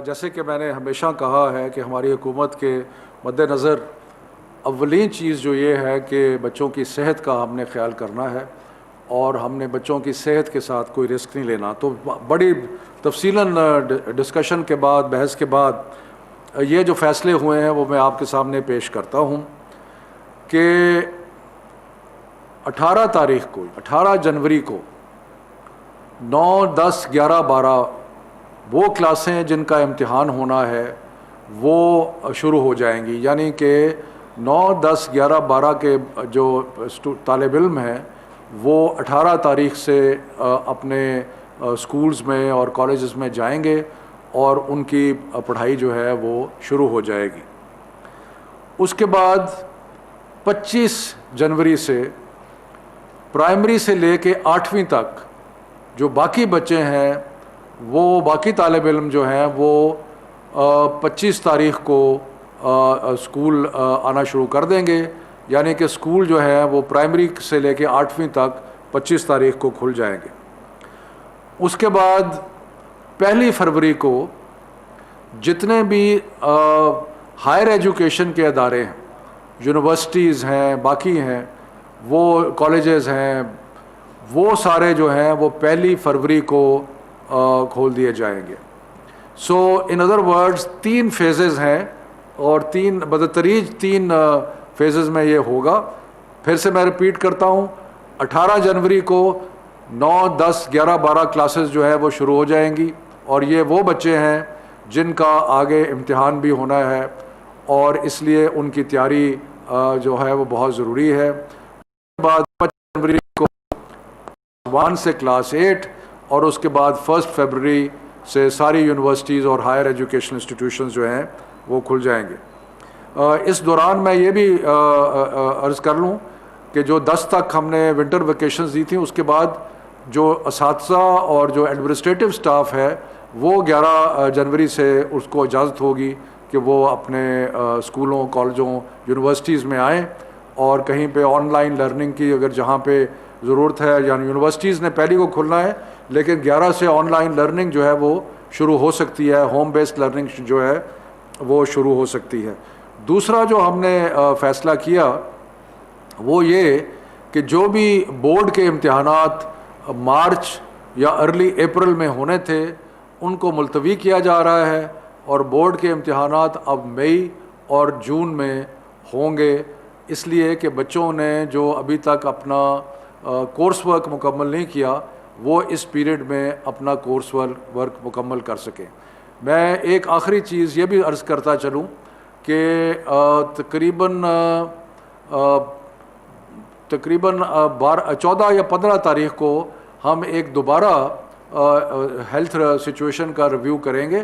جیسے کہ میں نے ہمیشہ کہا ہے کہ ہماری حکومت کے مد نظر اولین چیز جو یہ ہے کہ بچوں کی صحت کا ہم نے خیال کرنا ہے، اور ہم نے بچوں کی صحت کے ساتھ کوئی رسک نہیں لینا۔ تو بڑی تفصیلاً ڈسکشن کے بعد، بحث کے بعد یہ جو فیصلے ہوئے ہیں وہ میں آپ کے سامنے پیش کرتا ہوں کہ 18 جنوری کو 9، 10، 11، 12 وہ کلاسیں جن کا امتحان ہونا ہے وہ شروع ہو جائیں گی، یعنی کہ 9، 10، 11، 12 کے جو طالب علم ہیں وہ 18 تاریخ سے اپنے سکولز میں اور کالجز میں جائیں گے اور ان کی پڑھائی جو ہے وہ شروع ہو جائے گی۔ اس کے بعد 25 جنوری سے پرائمری سے لے کے 8ویں تک جو باقی بچے ہیں، وہ باقی طالب علم جو ہیں وہ 25 تاریخ کو اسکول آنا شروع کر دیں گے، یعنی کہ اسکول جو ہے وہ پرائمری سے لے کے 8ویں تک 25 تاریخ کو کھل جائیں گے۔ اس کے بعد 1 فروری کو جتنے بھی ہائر ایجوکیشن کے ادارے ہیں، یونیورسٹیز ہیں، باقی ہیں، وہ کالجز ہیں، وہ سارے جو ہیں وہ 1 فروری کو کھول دیے جائیں گے۔ سو ان ادر ورڈز 3 فیزز ہیں، اور بدتریج 3 فیزز میں یہ ہوگا۔ پھر سے میں ریپیٹ کرتا ہوں، 18 جنوری کو 9، 10، 11، 12 کلاسز جو ہے وہ شروع ہو جائیں گی، اور یہ وہ بچے ہیں جن کا آگے امتحان بھی ہونا ہے، اور اس لیے ان کی تیاری جو ہے وہ بہت ضروری ہے۔ اس کے بعد 25 جنوری کو 1 سے کلاس 8، اور اس کے بعد 1 فروری سے ساری یونیورسٹیز اور ہائر ایجوکیشن انسٹیٹیوشنز جو ہیں وہ کھل جائیں گے۔ اس دوران میں یہ بھی عرض کر لوں کہ جو 10 تک ہم نے ونٹر ویکیشنز دی تھیں، اس کے بعد جو اساتذہ اور جو ایڈمنسٹریٹو سٹاف ہے وہ 11 جنوری سے اس کو اجازت ہوگی کہ وہ اپنے اسکولوں، کالجوں، یونیورسٹیز میں آئیں، اور کہیں پہ آن لائن لرننگ کی اگر جہاں پہ ضرورت ہے، یعنی یونیورسٹیز نے پہلی کو کھلنا ہے، لیکن 11 سے آن لائن لرننگ جو ہے وہ شروع ہو سکتی ہے، ہوم بیسڈ لرننگ جو ہے وہ شروع ہو سکتی ہے۔ دوسرا جو ہم نے فیصلہ کیا وہ یہ کہ جو بھی بورڈ کے امتحانات مارچ یا ارلی اپریل میں ہونے تھے ان کو ملتوی کیا جا رہا ہے، اور بورڈ کے امتحانات اب مئی اور جون میں ہوں گے، اس لیے کہ بچوں نے جو ابھی تک اپنا کورس ورک مکمل نہیں کیا وہ اس پیریڈ میں اپنا کورس ورک مکمل کر سکیں۔ میں ایک آخری چیز یہ بھی عرض کرتا چلوں کہ تقریباً 14 یا 15 تاریخ کو ہم ایک دوبارہ ہیلتھ سچویشن کا ریویو کریں گے،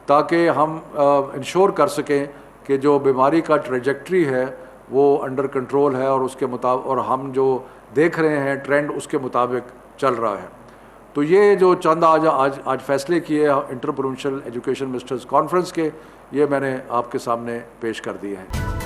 تاکہ ہم انشور کر سکیں کہ جو بیماری کا ٹریجیکٹری ہے وہ انڈر کنٹرول ہے، اور اس کے مطابق، اور ہم جو دیکھ رہے ہیں ٹرینڈ اس کے مطابق چل رہا ہے۔ تو یہ جو چند آج فیصلے کیے inter provincial education ministers conference کے، یہ میں نے آپ کے سامنے پیش کر دیے ہیں۔